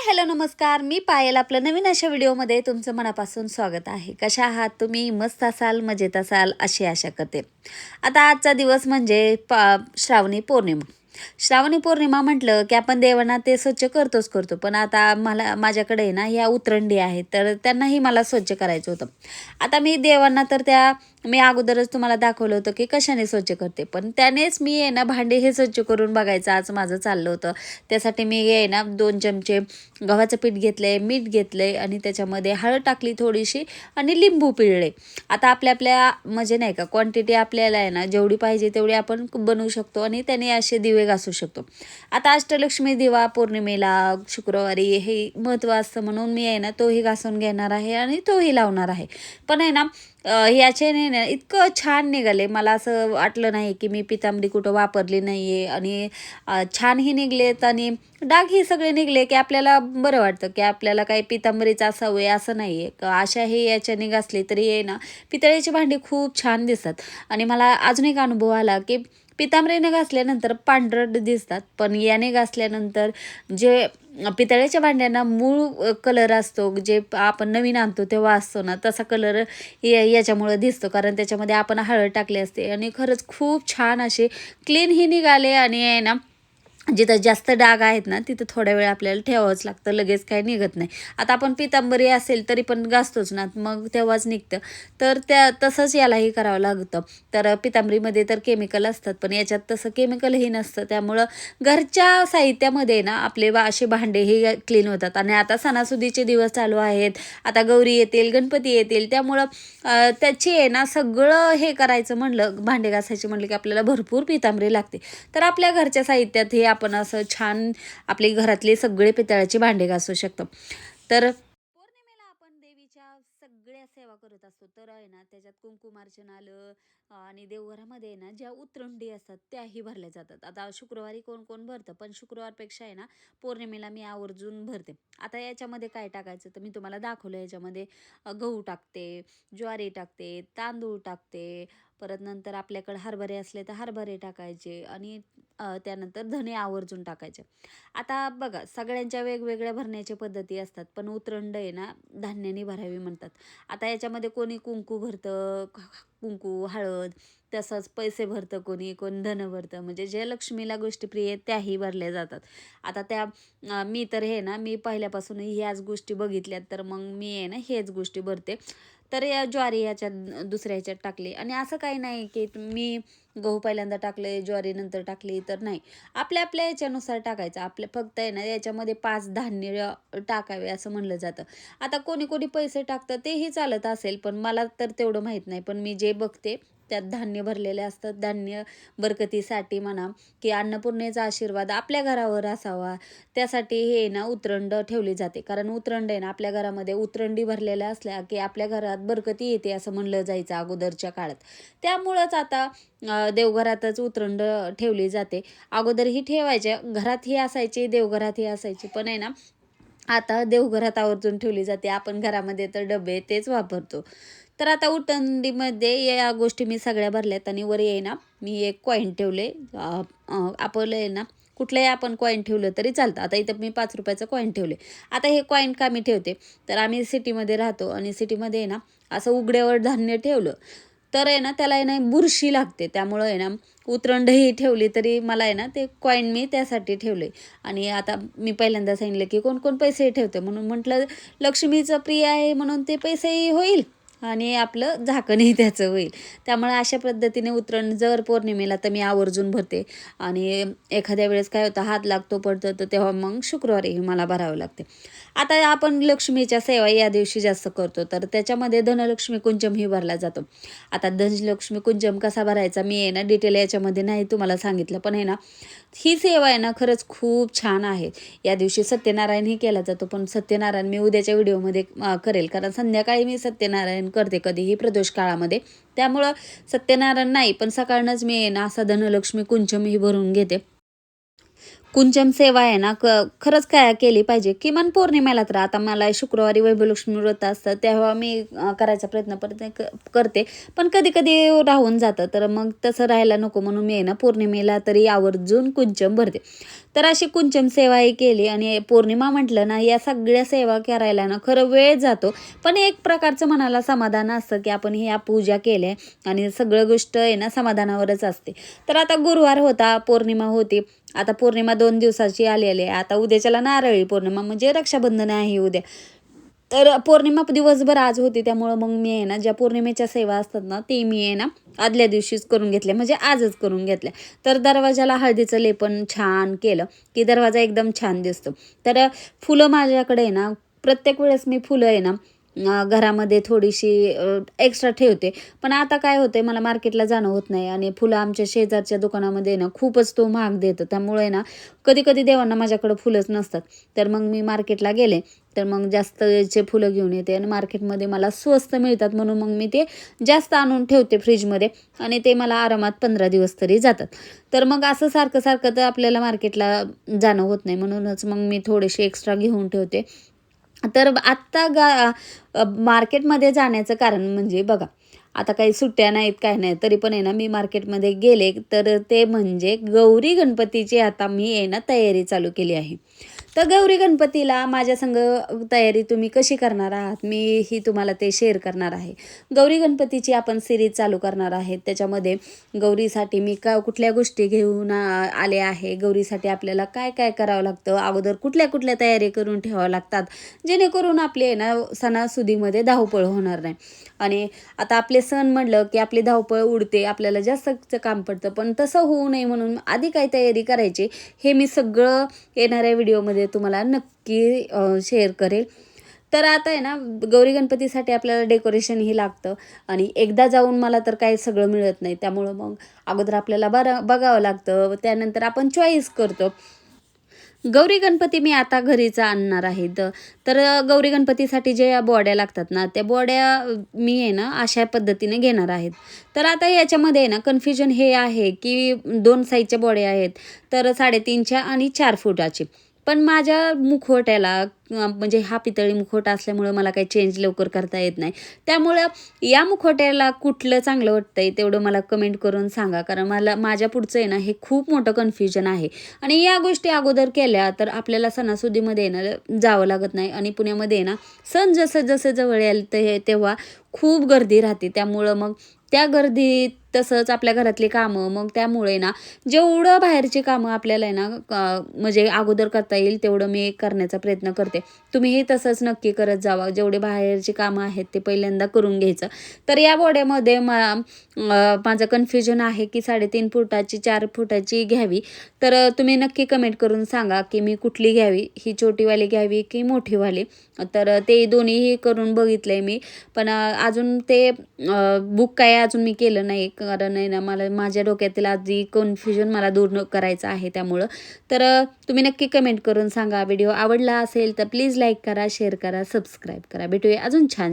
Hello नमस्कार, मी पायल. आपलं नवीन अशा व्हिडिओमध्ये तुमचं मनापासून स्वागत आहे. कशा आहात तुम्ही? मस्त असाल, मजेत असाल अशी आशा करते. आता आजचा दिवस म्हणजे श्रावणी पौर्णिमा. श्रावणी पौर्णिमा म्हटलं की आपण देवांना ते स्वच्छ करतो, पण आता माझ्याकडे आहे ना ह्या उतरंडी आहेत, तर त्यांनाही मला स्वच्छ करायचं होतं. आता मी देवांना तर मी अगोदरच तुम्हाला दाखवलं होतं की कशाने स्वच्छ करते, पण त्यानेच मी आहे ना भांडे हे स्वच्छ करून बघायचं आज माझं चाललं होतं. त्यासाठी मी आहे ना 2 चमचे गव्हाचं पीठ घेतलंय, मीठ घेतलंय आणि त्याच्यामध्ये हळद टाकली थोडीशी आणि लिंबू पिळले. आता आपल्या म्हणजे नाही का क्वांटिटी आपल्याला आहे ना जेवढी पाहिजे तेवढी आपण बनवू शकतो आणि त्याने असे दिवे घासू शकतो. आता अष्टलक्ष्मी दिवा पौर्णिमेला शुक्रवारी हे महत्त्व असतं, म्हणून मी आहे ना तोही घासून घेणार आहे आणि तोही लावणार आहे. पण आहे ना याच्याने ना इतकं छान निघाले, मला असं वाटलं नाही की मी पितांबरी कुठं वापरली नाही आहे आणि छानही निघलेत आणि डागही सगळे निघले की आपल्याला बरं वाटतं की आपल्याला काही पितांबरीचा सवय असं नाही आहे. अशाही याच्याने घासली तरी आहे ना पितळेची भांडी खूप छान दिसतात. आणि मला अजून एक अनुभव आला की पितांबरीने घासल्यानंतर पांढरट दिसतात, पण याने घासल्यानंतर जे पितळेच्या भांड्यांना मूळ कलर असतो, जे आपण नवीन आणतो तेव्हा असतो ना, तसा कलर याच्यामुळं दिसतो, कारण त्याच्यामध्ये आपण हळद टाकली असते आणि खरंच खूप छान असे क्लीनही निघाले. आणि आहे ना जिथं जास्त डाग आहेत ना तिथं थोड्या वेळ आपल्याला ठेवावंच लागतं, लगेच काही निघत नाही. आता आपण पितांबरी असेल तरी पण घासतोच ना, मग तेव्हाच निघतं. तर तसंच यालाही करावं लागतं. तर पितांबरीमध्ये तर केमिकल असतात, पण याच्यात तसं केमिकलही नसतं, त्यामुळं घरच्या साहित्यामध्ये ना आपले असे भांडे हे क्लीन होतात. आणि आता सणासुदीचे दिवस चालू आहेत, आता गौरी येतील, गणपती येतील, त्यामुळं त्याची आहे ना सगळं हे करायचं म्हणलं, भांडे घासायचे म्हणलं की आपल्याला भरपूर पितांबरी लागते. तर आपल्या घरच्या साहित्यात हे आपण असं छान आपली घरातले सगळे पितळाचे भांडे घासू शकतो. तर पौर्णिमेला आपण देवीच्या सगळ्या सेवा करत असतो, तर आहे ना त्याच्यात कुंकुमार्चन आलं आणि देवघरामध्ये आहे ना ज्या उतरंडी असतात त्याही भरल्या जातात. आता शुक्रवारी कोण कोण भरतं, पण शुक्रवारपेक्षा आहे ना पौर्णिमेला मी आवर्जून भरते. आता याच्यामध्ये काय टाकायचं तर मी तुम्हाला दाखवलं. याच्यामध्ये गहू टाकते, ज्वारी टाकते, तांदूळ टाकते, परत नंतर आपल्याकडे हरभरे असले तर हरभरे टाकायचे आणि त्यानंतर धने आवर्जून टाकायचे. आता बघा सगळ्यांच्या वेगवेगळ्या भरण्याच्या पद्धती असतात, पण उतरंड आहे ना धान्याने भरावी म्हणतात. आता याच्यामध्ये कोणी कुंकू भरतं, कुंकू, हळद, तसंच पैसे भरतं, कोण धन भरतं, म्हणजे जे लक्ष्मीला गोष्टी प्रिय आहेत त्याही भरल्या जातात. आता मी तर हे ना मी पहिल्यापासून ह्याच गोष्टी बघितल्यात, तर मग मी आहे ना हेच गोष्टी भरते. तर या ज्वारी ह्याच्यात दुसऱ्या ह्याच्यात टाकली, आणि असं काही नाही की मी गहू पहिल्यांदा टाकले ज्वारी नंतर टाकली, तर नाही, आपल्या आपल्या याच्यानुसार टाकायचं. आपल्या फक्त आहे ना याच्यामध्ये 5 धान्य टाकावे असं म्हणलं जातं. आता कोणी कोणी पैसे टाकतं तेही चालत असेल, पण मला तर तेवढं माहीत नाही. पण मी जे बघते त्यात धान्य भरलेले असतात. धान्य बरकतीसाठी म्हणा की अन्नपूर्णेचा आशीर्वाद आपल्या घरावर असावा, त्यासाठी हे ना उतरंड ठेवली जाते. कारण उतरंड आहे ना आपल्या घरामध्ये उतरंडी भरलेल्या असल्या की आपल्या घरात बरकती येते असं म्हणलं जायचं अगोदरच्या काळात. त्यामुळंच आता देवघरातच उतरंड ठेवली जाते. अगोदरही ठेवायच्या, घरातही असायची, देवघरातही असायची, पण आहे ना आता देवघरात आवर्जून ठेवली जाते. आपण घरामध्ये तर डबे तेच वापरतो. तर आता उटंडीमध्ये या गोष्टी मी सगळ्या भरल्यात आणि वर आहे ना मी एक कॉईन ठेवले. आपलं आहे ना कुठलंही आपण कॉईन ठेवलं तरी चालतं. आता इथं मी 5 रुपयाचं कॉईन ठेवले. आता हे कॉईन का मी ठेवते, तर आम्ही सिटीमध्ये राहतो आणि सिटीमध्ये आहे ना असं उघड्यावर धान्य ठेवलं तर आहे ना त्याला आहे ना बुरशी लागते. त्यामुळं आहे ना उतरंडही ठेवली तरी मला आहे ना ते कॉईन मी त्यासाठी ठेवले. आणि आता मी पहिल्यांदा सांगितलं की कोण कोण पैसे ठेवते, म्हणून म्हटलं लक्ष्मीचं प्रिय आहे म्हणून ते पैसेही होईल आणि आपलं झाकणही त्याचं होईल. त्यामुळे अशा पद्धतीने उतरण जर पौर्णिमेला तर मी आवर्जून भरते. आणि एखाद्या वेळेस काय होतं हात लागतो पडतं, तर तेव्हा मग शुक्रवारीही मला भरावं लागते. आता आपण लक्ष्मीच्या सेवा या दिवशी जास्त करतो, तर त्याच्यामध्ये धनलक्ष्मी कुंजमही भरला जातो. आता धनलक्ष्मी कुंजम कसा भरायचा मी आहे ना डिटेल याच्यामध्ये नाही तुम्हाला सांगितलं, पण आहे ना ही सेवा आहे ना खरंच खूप छान आहे. या दिवशी सत्यनारायणही केला जातो, पण सत्यनारायण मी उद्याच्या व्हिडिओमध्ये करेल, कारण संध्याकाळी मी सत्यनारायण करते कधीही प्रदोष काळामध्ये. त्यामुळं सत्यनारायण नाही, पण सकाळनंच मी आहे ना असा धनलक्ष्मी कुंजमही भरून घेते. कुंचम सेवा आहे ना खरंच काय केली पाहिजे. किमान पौर्णिमेला तर आता मला शुक्रवारी वैभवलक्ष्मी व्रत असतं तेव्हा मी करायचा प्रयत्न करते. पण कधी कधी राहून जातं, तर मग तसं राहायला नको म्हणून मी आहे ना पौर्णिमेला तरी आवर्जून कुंचम भरते. तर अशी कुंचम सेवाही केली. आणि पौर्णिमा म्हटलं ना या सगळ्या सेवा करायला ना खरं वेळ जातो, पण एक प्रकारचं मनाला समाधान असतं की आपण ह्या पूजा केल्या आणि सगळं गोष्ट आहे ना समाधानावरच असते. तर आता गुरुवार होता, पौर्णिमा होती. आता पौर्णिमा 2 दिवसाची आलेली आहे. आता उद्याच्याला नारळी पौर्णिमा म्हणजे रक्षाबंधन आहे उद्या. तर पौर्णिमा दिवसभर आज होती, त्यामुळं मग मी आहे ना ज्या पौर्णिमेच्या सेवा असतात ना ते मी आहे ना आदल्या दिवशीच करून घेतल्या, म्हणजे आजच करून घेतल्या. तर दरवाजाला हळदीचं लेपन छान केलं की दरवाजा एकदम छान दिसतो. तर फुलं माझ्याकडे आहे ना प्रत्येक वेळेस मी फुलं आहे ना घरामध्ये थोडीशी एक्स्ट्रा ठेवते. पण आता काय होते, मला मार्केटला जाणं होत नाही आणि फुलं आमच्या शेजारच्या दुकानामध्ये ना खूपच तो महाग देतो. त्यामुळे ना कधी कधी देवांना माझ्याकडं फुलंच नसतात. तर मग मी मार्केटला गेले तर मग जास्तचे फुलं घेऊन येते आणि मार्केटमध्ये मला स्वस्त मिळतात म्हणून मग मी ते जास्त आणून ठेवते फ्रीजमध्ये आणि ते मला आरामात 15 दिवस तरी जातात. तर मग असं सारखं सारखं तर आपल्याला मार्केटला जाणं होत नाही, म्हणूनच मग मी थोडेसे एक्स्ट्रा घेऊन ठेवते. तर आत्ता मार्केटमध्ये जाण्याचं कारण म्हणजे बघा, आता काही सुट्ट्या नाहीत काय नाही, तरी पण आहे ना मी मार्केटमध्ये गेले तर ते म्हणजे गौरी गणपतीची आता मी आहे ना तयारी चालू केली आहे. तर गौरी गणपतीला माझ्या संग तयारी तुम्ही कशी करणार आहात मी ही तुम्हाला ते शेअर करणार आहे. गौरी गणपतीची आपण सिरीज चालू करणार आहे. त्याच्यामध्ये गौरीसाठी मी कुठल्या गोष्टी घेऊन आले आहे, गौरीसाठी आपल्याला काय काय करावं लागतं, अगोदर कुठल्या कुठल्या तयारी करून ठेवावं लागतात, जेणेकरून आपली आहे ना सणासुदीमध्ये धावपळ होणार नाही. आणि आता आपले सण म्हटलं की आपली धावपळ उडते, आपल्याला जास्त काम पडतं, पण तसं होऊ नये म्हणून आधी काय तयारी करायची हे मी सगळं येणाऱ्या व्हिडिओमध्ये तुम्हाला नक्की शेअर करेल. तर आता आहे ना गौरी गणपतीसाठी आपल्याला डेकोरेशनही लागतं आणि एकदा जाऊन मला तर काही सगळं मिळत नाही, त्यामुळं मग अगोदर आपल्याला बघावं लागतं, त्यानंतर आपण चॉईस करतो. गौरी गणपती मी आता घरीच आणणार आहे. तर गौरी गणपतीसाठी जे बॉड्या लागतात ना त्या बॉड्या मी आहे ना अशा पद्धतीने घेणार आहेत. तर आता याच्यामध्ये आहे ना कन्फ्युजन हे आहे की 2 साईजच्या बॉड्या आहेत, तर 3.5च्या आणि 4 फुटाची. पण माझ्या मुखवट्याला म्हणजे हा पितळी मुखवटा असल्यामुळं मला काही चेंज लवकर करता येत नाही. त्यामुळं या मुखवट्याला कुठलं चांगलं वाटतंय तेवढं मला कमेंट करून सांगा, कारण मला माझ्या पुढचं आहे ना हे खूप मोठं कन्फ्युजन आहे. आणि या गोष्टी अगोदर केल्या तर आपल्याला सणासुदीमध्ये ना जावं लागत नाही. आणि पुण्यामध्ये ना सण जसं जसं जवळ येईल तेव्हा खूप गर्दी राहते, त्यामुळं मग त्या गर्दीत तसंच आपल्या घरातली कामं, मग त्यामुळे ना जेवढं बाहेरची कामं आपल्याला आहे ना म्हणजे अगोदर करता येईल तेवढं मी करण्याचा प्रयत्न करते. तुम्हीही तसंच नक्की करत जावा, जेवढे बाहेरची कामं आहेत ते पहिल्यांदा करून घ्यायचं. तर या बॉड्यामध्ये माझं कन्फ्युजन आहे की 3.5 फुटाची 4 फुटाची घ्यावी. तर तुम्ही नक्की कमेंट करून सांगा की मी कुठली घ्यावी, ही छोटीवाली घ्यावी की मोठीवाली. तर ते दोन्हीही करून बघितलं मी, पण अजून ते बुक काय अजून मी केलं नाही, कारण आहे ना मला माझ्या डोक्यातील आधी कन्फ्युजन मला दूर करायचं आहे त्यामुळं. तर तुम्ही नक्की कमेंट करून सांगा. व्हिडिओ आवडला असेल तर प्लीज लाईक करा, शेअर करा, सबस्क्राईब करा. भेटूया अजून छान